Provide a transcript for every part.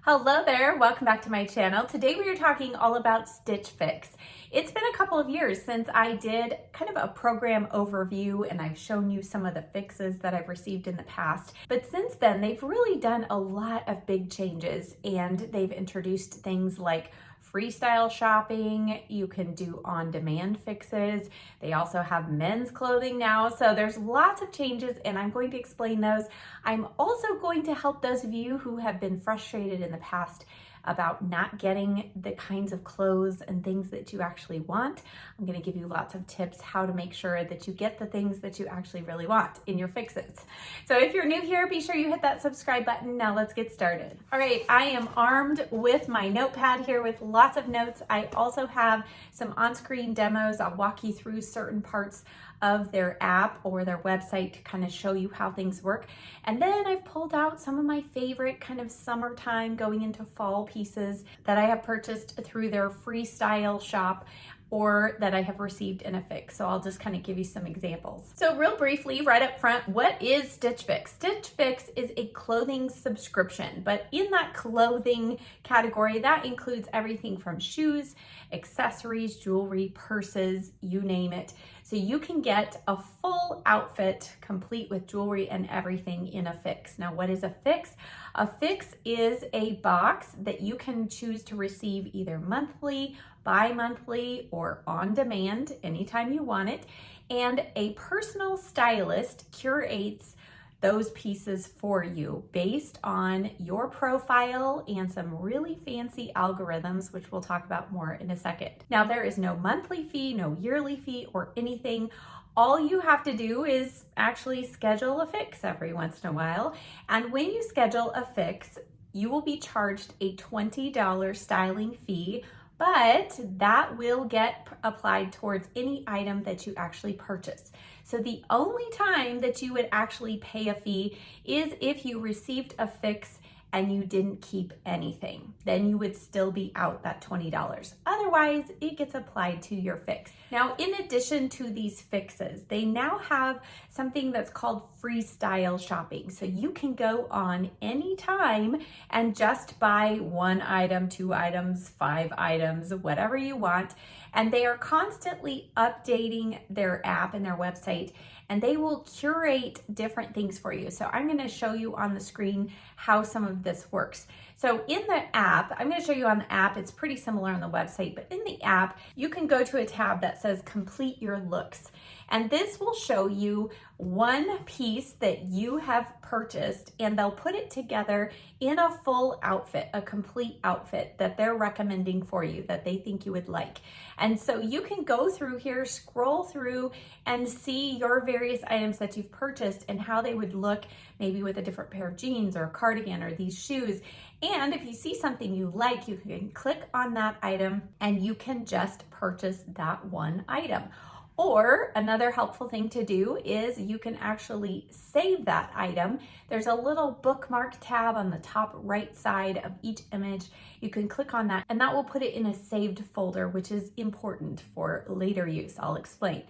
Hello there, welcome back to my channel. Today we are talking all about Stitch Fix. It's been a couple of years since I did kind of a program overview and I've shown you some of the fixes that I've received in the past. But since then, they've really done a lot of big changes and they've introduced things like freestyle shopping. You can do on-demand fixes. They also have men's clothing now. So there's lots of changes and I'm going to explain those. I'm also going to help those of you who have been frustrated in the past about not getting the kinds of clothes and things that you actually want. I'm going to give you lots of tips how to make sure that you get the things that you actually really want in your fixes. So if you're new here, be sure you hit that subscribe button. Now let's get started. All right, I am armed with my notepad here with lots of notes. I also have some on-screen demos. I'll walk you through certain parts of their app or their website to kind of show you how things work. And then I've pulled out some of my favorite kind of summertime going into fall pieces that I have purchased through their freestyle shop or that I have received in a fix. So I'll just kind of give you some examples. So real briefly, right up front, what is Stitch Fix? Stitch Fix is a clothing subscription, but in that clothing category, that includes everything from shoes, accessories, jewelry, purses, you name it. So you can get a full outfit complete with jewelry and everything in a fix. Now, what is a fix? A fix is a box that you can choose to receive either monthly, bi-monthly, or on demand anytime you want it. And a personal stylist curates those pieces for you based on your profile and some really fancy algorithms, which we'll talk about more in a second. Now, there is no monthly fee, no yearly fee or anything. All you have to do is actually schedule a fix every once in a while. And when you schedule a fix, you will be charged a $20 styling fee, but that will get applied towards any item that you actually purchase. So the only time that you would actually pay a fee is if you received a fix and you didn't keep anything. Then you would still be out that $20. Otherwise, it gets applied to your fix. Now, in addition to these fixes, they now have something that's called freestyle shopping. So you can go on anytime and just buy one item, two items, 5 items, whatever you want. And they are constantly updating their app and their website, and they will curate different things for you. So I'm gonna show you on the screen how some of this works. So in the app, I'm gonna show you on the app, it's pretty similar on the website, but in the app, you can go to a tab that says complete your looks. And this will show you one piece that you have purchased and they'll put it together in a full outfit, a complete outfit that they're recommending for you that they think you would like. And so you can go through here, scroll through and see your various items that you've purchased and how they would look maybe with a different pair of jeans or a cardigan or these shoes. And if you see something you like, you can click on that item and you can just purchase that one item. Or another helpful thing to do is you can actually save that item. There's a little bookmark tab on the top right side of each image. You can click on that and that will put it in a saved folder, which is important for later use. I'll explain.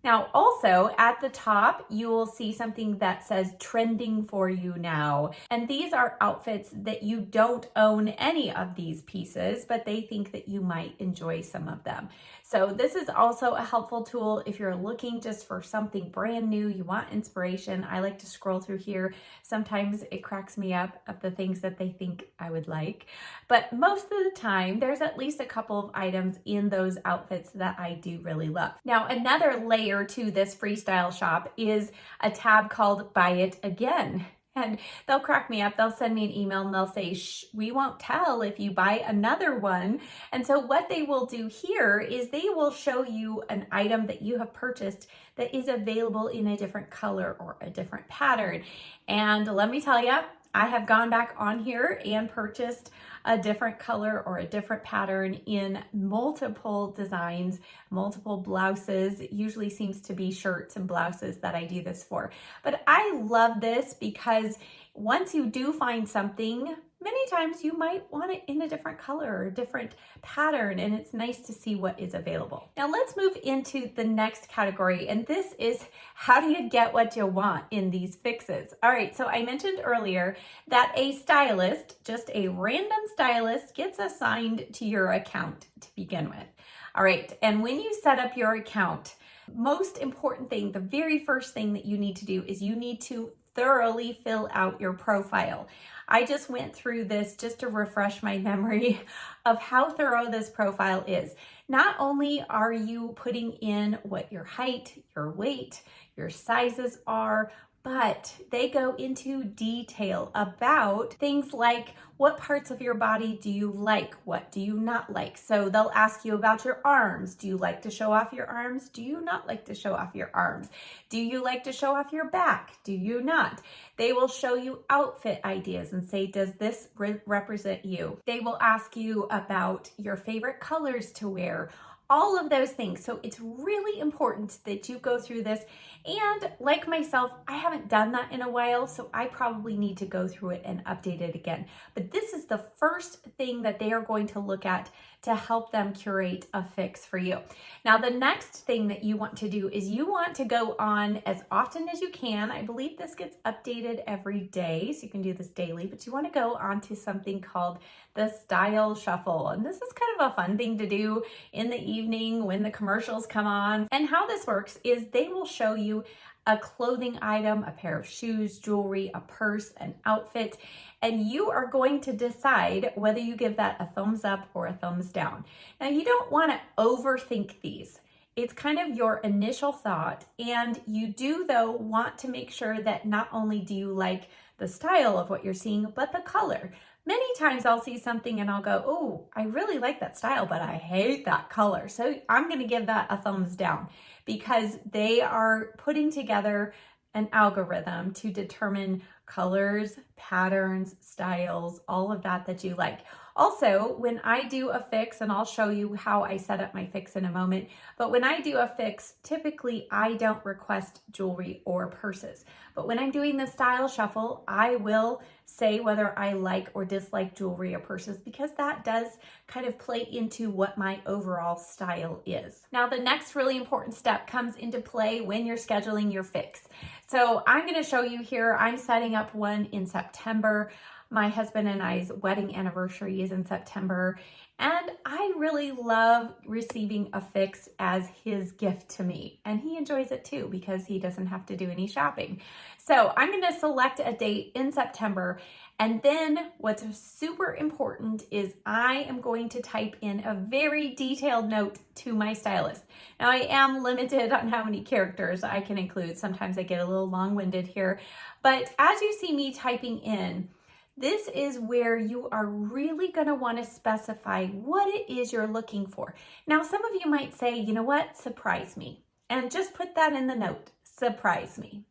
Now, also at the top, you will see something that says trending for you now. And these are outfits that you don't own any of these pieces, but they think that you might enjoy some of them. So this is also a helpful tool if you're looking just for something brand new, you want inspiration. I like to scroll through here. Sometimes it cracks me up of the things that they think I would like. But most of the time, there's at least a couple of items in those outfits that I do really love. Now, another layer to this freestyle shop is a tab called Buy It Again. And they'll crack me up. They'll send me an email and they'll say, shh, we won't tell if you buy another one. And so what they will do here is they will show you an item that you have purchased that is available in a different color or a different pattern. And let me tell you, I have gone back on here and purchased a different color or a different pattern in multiple designs, multiple blouses. It usually seems to be shirts and blouses that I do this for. But I love this because once you do find something many times you might want it in a different color or a different pattern, and it's nice to see what is available. Now let's move into the next category, and this is how do you get what you want in these fixes? All right, so I mentioned earlier that a stylist, just a random stylist, gets assigned to your account to begin with. All right, and when you set up your account, most important thing, the very first thing that you need to do is you need to thoroughly fill out your profile. I just went through this just to refresh my memory of how thorough this profile is. Not only are you putting in what your height, your weight, your sizes are, but they go into detail about things like what parts of your body do you like, what do you not like. So they'll ask you about your arms. Do you like to show off your arms? Do you not like to show off your arms? Do you like to show off your back? Do you not? They will show you outfit ideas and say, does this represent you? They will ask you about your favorite colors to wear, all of those things. So it's really important that you go through this. And like myself, I haven't done that in a while, so I probably need to go through it and update it again. But this is the first thing that they are going to look at to help them curate a fix for you. Now, the next thing that you want to do is you want to go on as often as you can. I believe this gets updated every day, so you can do this daily, but you want to go on to something called the Style Shuffle. And this is kind of a fun thing to do in the evening when the commercials come on. And how this works is they will show you a clothing item, a pair of shoes, jewelry, a purse, an outfit, and you are going to decide whether you give that a thumbs up or a thumbs down. Now, you don't want to overthink these. It's kind of your initial thought, and you do, though, want to make sure that not only do you like the style of what you're seeing, but the color. Many times I'll see something and I'll go, oh, I really like that style, but I hate that color. So I'm going to give that a thumbs down because they are putting together an algorithm to determine colors, patterns, styles, all of that you like. Also, when I do a fix, and I'll show you how I set up my fix in a moment, but when I do a fix, typically I don't request jewelry or purses. But when I'm doing the style shuffle, I will say whether I like or dislike jewelry or purses because that does kind of play into what my overall style is. Now, the next really important step comes into play when you're scheduling your fix. So I'm going to show you here, I'm setting up one in September. My husband and I's wedding anniversary is in September, and I really love receiving a fix as his gift to me. And he enjoys it too because he doesn't have to do any shopping. So I'm going to select a date in September. And then what's super important is I am going to type in a very detailed note to my stylist. Now, I am limited on how many characters I can include. Sometimes I get a little long-winded here. But as you see me typing in, this is where you are really going to want to specify what it is you're looking for. Now, some of you might say, you know what, surprise me. And just put that in the note, surprise me.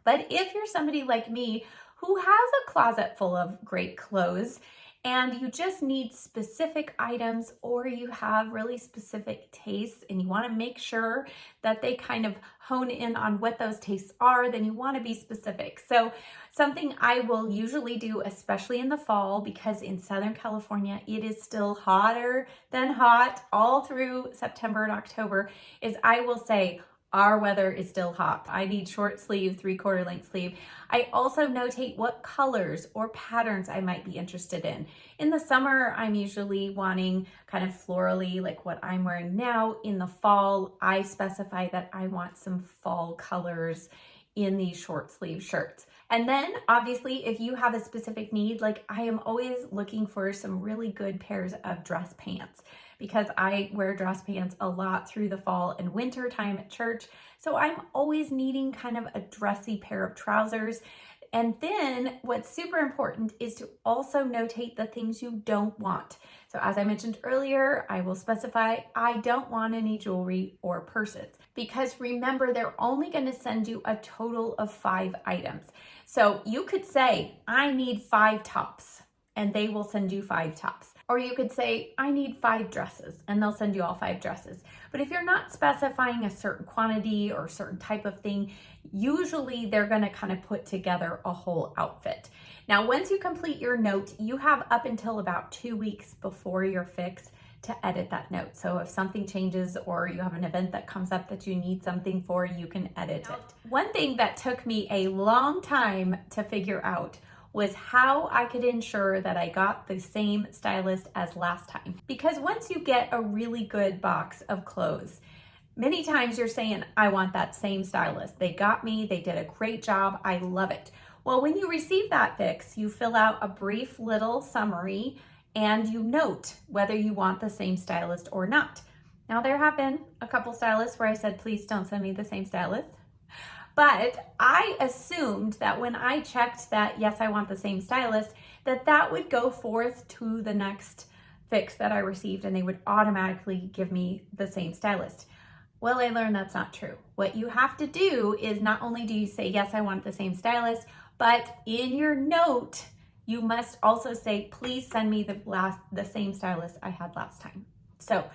But if you're somebody like me who has a closet full of great clothes and you just need specific items or you have really specific tastes and you want to make sure that they kind of hone in on what those tastes are, then you want to be specific. So something I will usually do, especially in the fall, because in Southern California, it is still hotter than hot all through September and October, is I will say, our weather is still hot. I need short sleeve, 3/4 length sleeve. I also notate what colors or patterns I might be interested in. In the summer, I'm usually wanting kind of florally, like what I'm wearing now. In the fall, I specify that I want some fall colors in these short sleeve shirts. And then obviously, if you have a specific need, like I am always looking for some really good pairs of dress pants because I wear dress pants a lot through the fall and winter time at church. So I'm always needing kind of a dressy pair of trousers. And then what's super important is to also notate the things you don't want. So as I mentioned earlier, I will specify I don't want any jewelry or purses because remember, they're only going to send you a total of 5 items. So you could say, I need 5 tops and they will send you 5 tops. Or you could say, I need 5 dresses and they'll send you all 5 dresses. But if you're not specifying a certain quantity or a certain type of thing, usually they're gonna kind of put together a whole outfit. Now, once you complete your note, you have up until about 2 weeks before your fix to edit that note. So if something changes or you have an event that comes up that you need something for, you can edit it. One thing that took me a long time to figure out was how I could ensure that I got the same stylist as last time. Because once you get a really good box of clothes, many times you're saying, I want that same stylist. They got me, they did a great job, I love it. Well, when you receive that fix, you fill out a brief little summary and you note whether you want the same stylist or not. Now, there have been a couple stylists where I said, please don't send me the same stylist. But I assumed that when I checked that, yes, I want the same stylist, that would go forth to the next fix that I received and they would automatically give me the same stylist. Well, I learned that's not true. What you have to do is not only do you say, yes, I want the same stylist, but in your note, you must also say, please send me the same stylist I had last time. So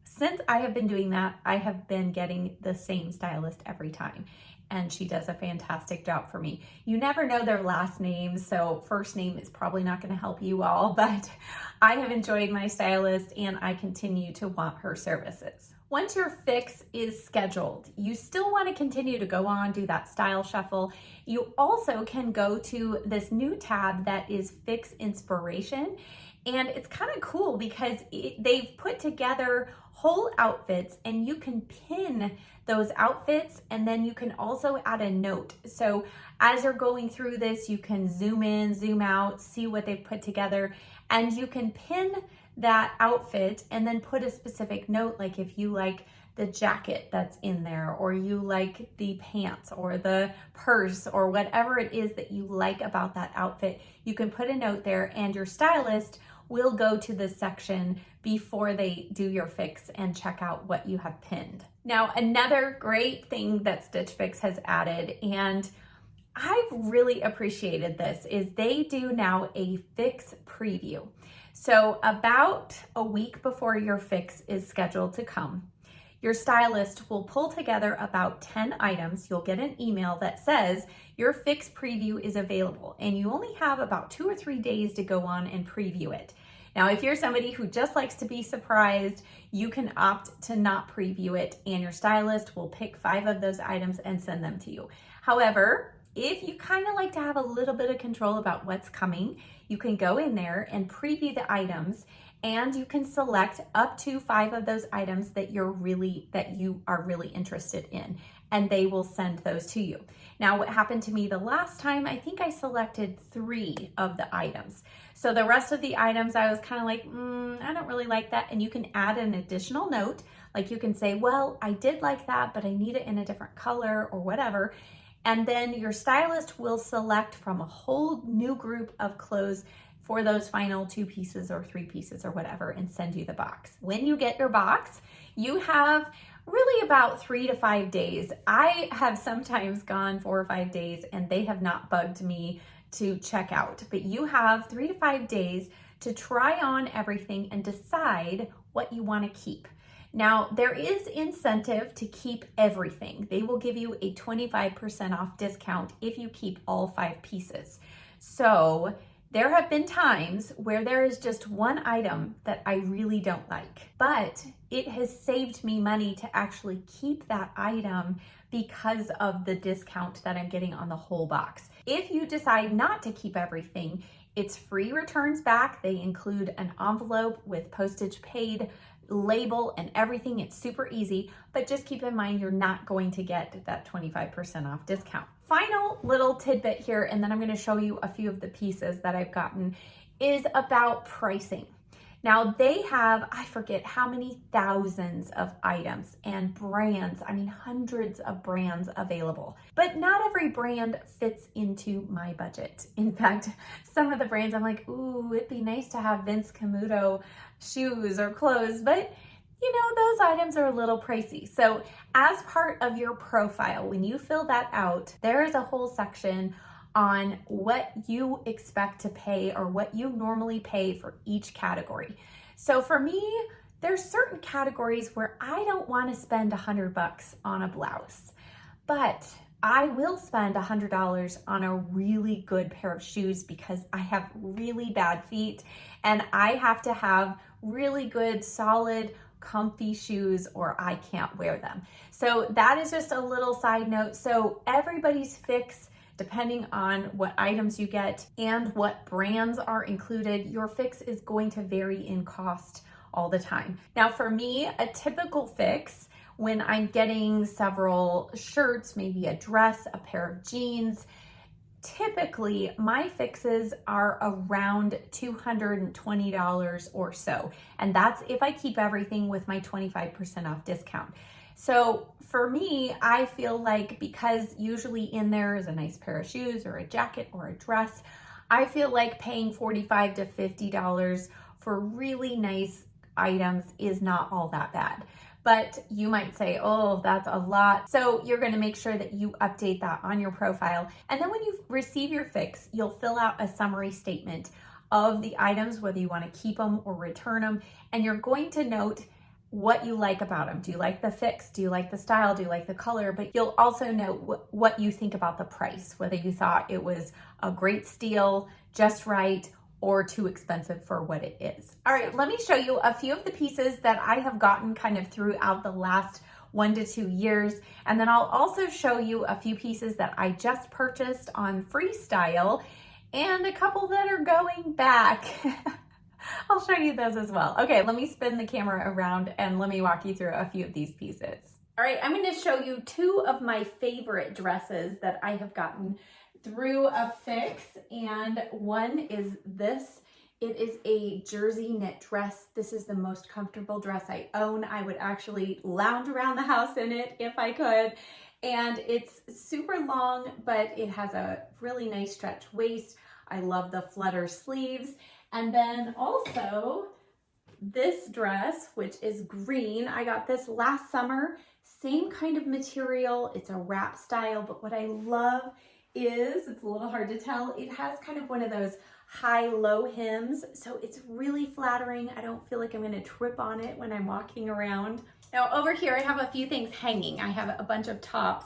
since I have been doing that, I have been getting the same stylist every time. And she does a fantastic job for me. You never know their last names, so first name is probably not gonna help you all, but I have enjoyed my stylist and I continue to want her services. Once your fix is scheduled, you still want to continue to go on, do that style shuffle. You also can go to this new tab that is Fix Inspiration. And it's kind of cool because they've put together whole outfits and you can pin those outfits and then you can also add a note. So as you're going through this, you can zoom in, zoom out, see what they've put together, and you can pin that outfit and then put a specific note, like if you like the jacket that's in there, or you like the pants or the purse or whatever it is that you like about that outfit, you can put a note there and your stylist will go to this section before they do your fix and check out what you have pinned. Now, another great thing that Stitch Fix has added, and I've really appreciated this, is they do now a fix preview. So about a week before your fix is scheduled to come, your stylist will pull together about 10 items. You'll get an email that says your fix preview is available and you only have about 2 or 3 days to go on and preview it. Now, if you're somebody who just likes to be surprised, you can opt to not preview it and your stylist will pick 5 of those items and send them to you. However, if you kind of like to have a little bit of control about what's coming, you can go in there and preview the items and you can select up to 5 of those items that you are really interested in, and they will send those to you. Now, what happened to me the last time, I think I selected 3 of the items. So the rest of the items, I was kind of like, I don't really like that. And you can add an additional note. Like you can say, well, I did like that, but I need it in a different color or whatever. And then your stylist will select from a whole new group of clothes for those final 2 pieces or 3 pieces or whatever and send you the box. When you get your box, you have really about 3 to 5 days. I have sometimes gone 4 or 5 days and they have not bugged me to check out, but you have 3 to 5 days to try on everything and decide what you want to keep. Now, there is incentive to keep everything. They will give you a 25% off discount if you keep all 5 pieces. So there have been times where there is just one item that I really don't like, but it has saved me money to actually keep that item because of the discount that I'm getting on the whole box. If you decide not to keep everything, it's free returns back. They include an envelope with postage paid, label, and everything. It's super easy, but just keep in mind you're not going to get that 25% off discount. Final little tidbit here, and then I'm going to show you a few of the pieces that I've gotten, is about pricing. Now they have, I forget how many thousands of items and brands, I mean hundreds of brands available, but not every brand fits into my budget. In fact, some of the brands I'm like, ooh, it'd be nice to have Vince Camuto shoes or clothes, but you know, those items are a little pricey. So as part of your profile, when you fill that out, there is a whole section on what you expect to pay or what you normally pay for each category. So for me, there's certain categories where I don't want to spend $100 on a blouse, but I will spend $100 on a really good pair of shoes because I have really bad feet and I have to have really good, solid, comfy shoes or I can't wear them. So that is just a little side note. So everybody's fix, depending on what items you get and what brands are included, your fix is going to vary in cost all the time. Now for me, a typical fix when I'm getting several shirts, maybe a dress, a pair of jeans, typically my fixes are around $220 or so. And that's if I keep everything with my 25% off discount. So for me, I feel like because usually in there is a nice pair of shoes or a jacket or a dress, I feel like paying $45 to $50 for really nice items is not all that bad. But you might say, oh, that's a lot. So you're gonna make sure that you update that on your profile. And then when you receive your fix, you'll fill out a summary statement of the items, whether you wanna keep them or return them. And you're going to note what you like about them. Do you like the fix? Do you like the style? Do you like the color? But you'll also note what you think about the price, whether you thought it was a great steal, just right, or too expensive for what it is. All right, let me show you a few of the pieces that I have gotten kind of throughout the last 1 to 2 years. And then I'll also show you a few pieces that I just purchased on Freestyle and a couple that are going back. I'll show you those as well. Okay, let me spin the camera around and let me walk you through a few of these pieces. All right, I'm gonna show you 2 of my favorite dresses that I have gotten through a fix, and one is this. It is a jersey knit dress. This is the most comfortable dress I own. I would actually lounge around the house in it if I could. And it's super long, but it has a really nice stretch waist. I love the Flutter sleeves. And then also this dress, which is green. I got this last summer, same kind of material. It's a wrap style, but what I love is, it's a little hard to tell, it has kind of one of those high-low hems, so it's really flattering. I don't feel like I'm gonna trip on it when I'm walking around. Now over here I have a few things hanging. I have a bunch of tops,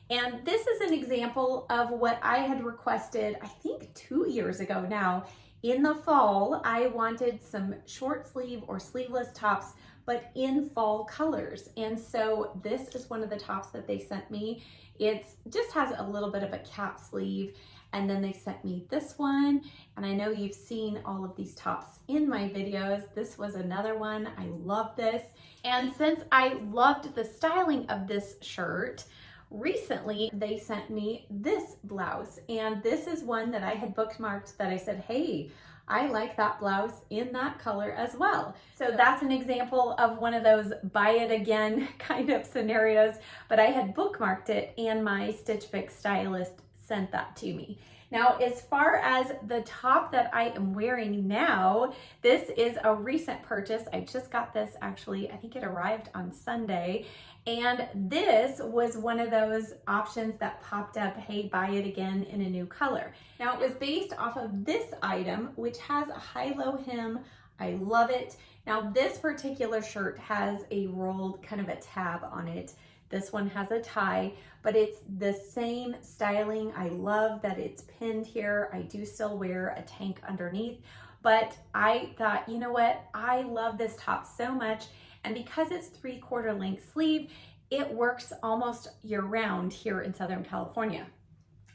and this is an example of what I had requested, I think 2 years ago now. In the fall, I wanted some short sleeve or sleeveless tops, but in fall colors. And so this is one of the tops that they sent me. It just has a little bit of a cap sleeve, and then they sent me this one. And I know you've seen all of these tops in my videos. This was another one. I love this. And since I loved the styling of this shirt, recently they sent me this blouse, and this is one that I had bookmarked that I said, hey, I like that blouse in that color as well. So that's an example of one of those buy it again kind of scenarios, but I had bookmarked it and my Stitch Fix stylist sent that to me. Now, as far as the top that I am wearing now, this is a recent purchase. I just got this actually, I think it arrived on Sunday. And this was one of those options that popped up, hey, buy it again in a new color. Now it was based off of this item, which has a high-low hem. I love it. Now this particular shirt has a rolled kind of a tab on it. This one has a tie, but it's the same styling. I love that it's pinned here. I do still wear a tank underneath, but I thought, you know what? I love this top so much. And because it's 3/4 length sleeve, it works almost year round here in Southern California.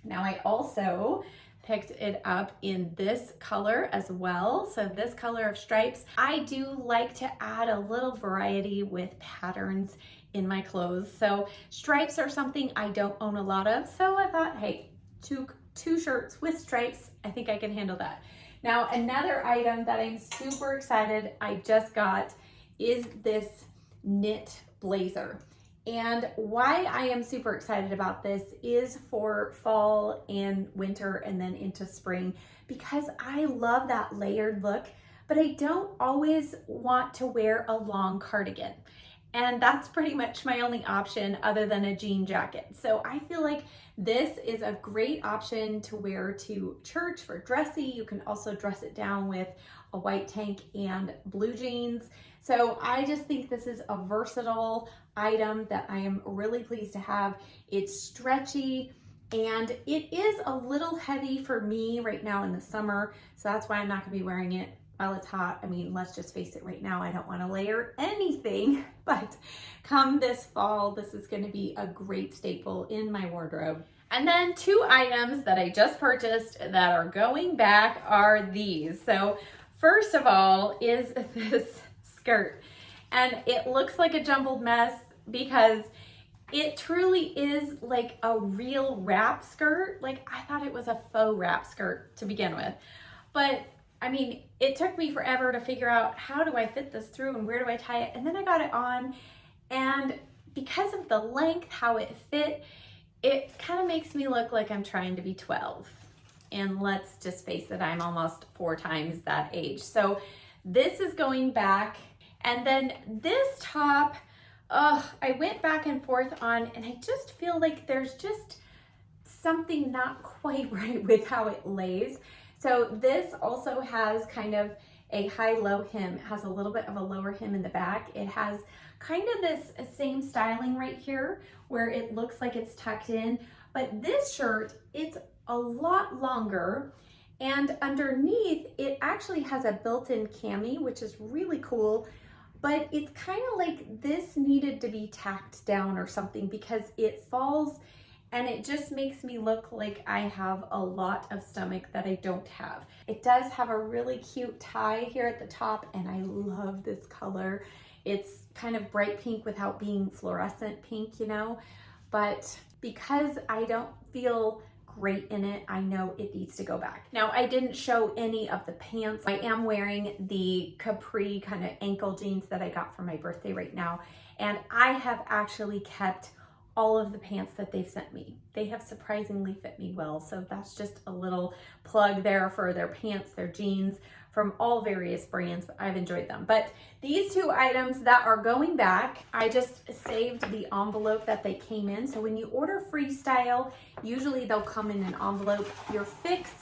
Now I also picked it up in this color as well. So this color of stripes. I do like to add a little variety with patterns in my clothes. So stripes are something I don't own a lot of. So I thought, hey, two shirts with stripes, I think I can handle that. Now another item that I'm super excited I just got is this knit blazer. And why I am super excited about this is for fall and winter and then into spring, because I love that layered look, but I don't always want to wear a long cardigan. And that's pretty much my only option other than a jean jacket. So I feel like this is a great option to wear to church for dressy. You can also dress it down with a white tank and blue jeans. So I just think this is a versatile item that I am really pleased to have. It's stretchy and it is a little heavy for me right now in the summer. So that's why I'm not gonna be wearing it while it's hot. I mean, let's just face it right now, I don't wanna layer anything, but come this fall, this is gonna be a great staple in my wardrobe. And then 2 items that I just purchased that are going back are these. So first of all is this skirt. And it looks like a jumbled mess because it truly is like a real wrap skirt. Like I thought it was a faux wrap skirt to begin with. But I mean, it took me forever to figure out how do I fit this through and where do I tie it? And then I got it on, and because of the length, how it fit, it kind of makes me look like I'm trying to be 12. And let's just face it, I'm almost 4 times that age. So this is going back. And then this top, I went back and forth on, and I just feel like there's just something not quite right with how it lays. So this also has kind of a high-low hem. It has a little bit of a lower hem in the back. It has kind of this same styling right here where it looks like it's tucked in, but this shirt, it's a lot longer, and underneath it actually has a built-in cami, which is really cool, but it's kind of like this needed to be tacked down or something because it falls and it just makes me look like I have a lot of stomach that I don't have. It does have a really cute tie here at the top, and I love this color. It's kind of bright pink without being fluorescent pink, you know, but because I don't feel great in it, I know it needs to go back. Now, I didn't show any of the pants. I am wearing the capri kind of ankle jeans that I got for my birthday right now, and I have actually kept all of the pants that they've sent me. They have surprisingly fit me well, so that's just a little plug there for their pants, their jeans from all various brands. I've enjoyed them. But these 2 items that are going back, I just saved the envelope that they came in. So when you order Freestyle, usually they'll come in an envelope. Your Fix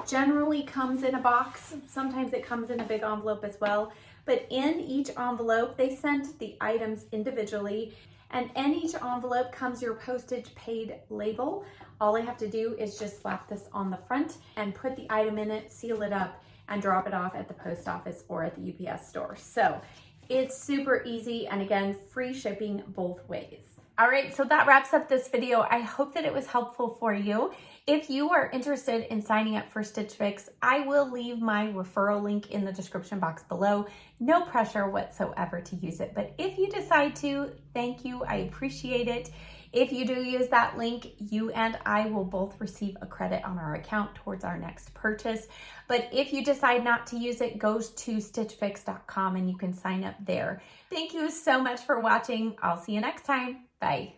generally comes in a box. Sometimes it comes in a big envelope as well. But in each envelope, they sent the items individually. And in each envelope comes your postage paid label. All I have to do is just slap this on the front and put the item in it, seal it up, and drop it off at the post office or at the UPS store. So it's super easy, and again, free shipping both ways. All right, so that wraps up this video. I hope that it was helpful for you. If you are interested in signing up for Stitch Fix, I will leave my referral link in the description box below. No pressure whatsoever to use it, but if you decide to, thank you, I appreciate it. If you do use that link, you and I will both receive a credit on our account towards our next purchase. But if you decide not to use it, go to stitchfix.com and you can sign up there. Thank you so much for watching. I'll see you next time. Bye.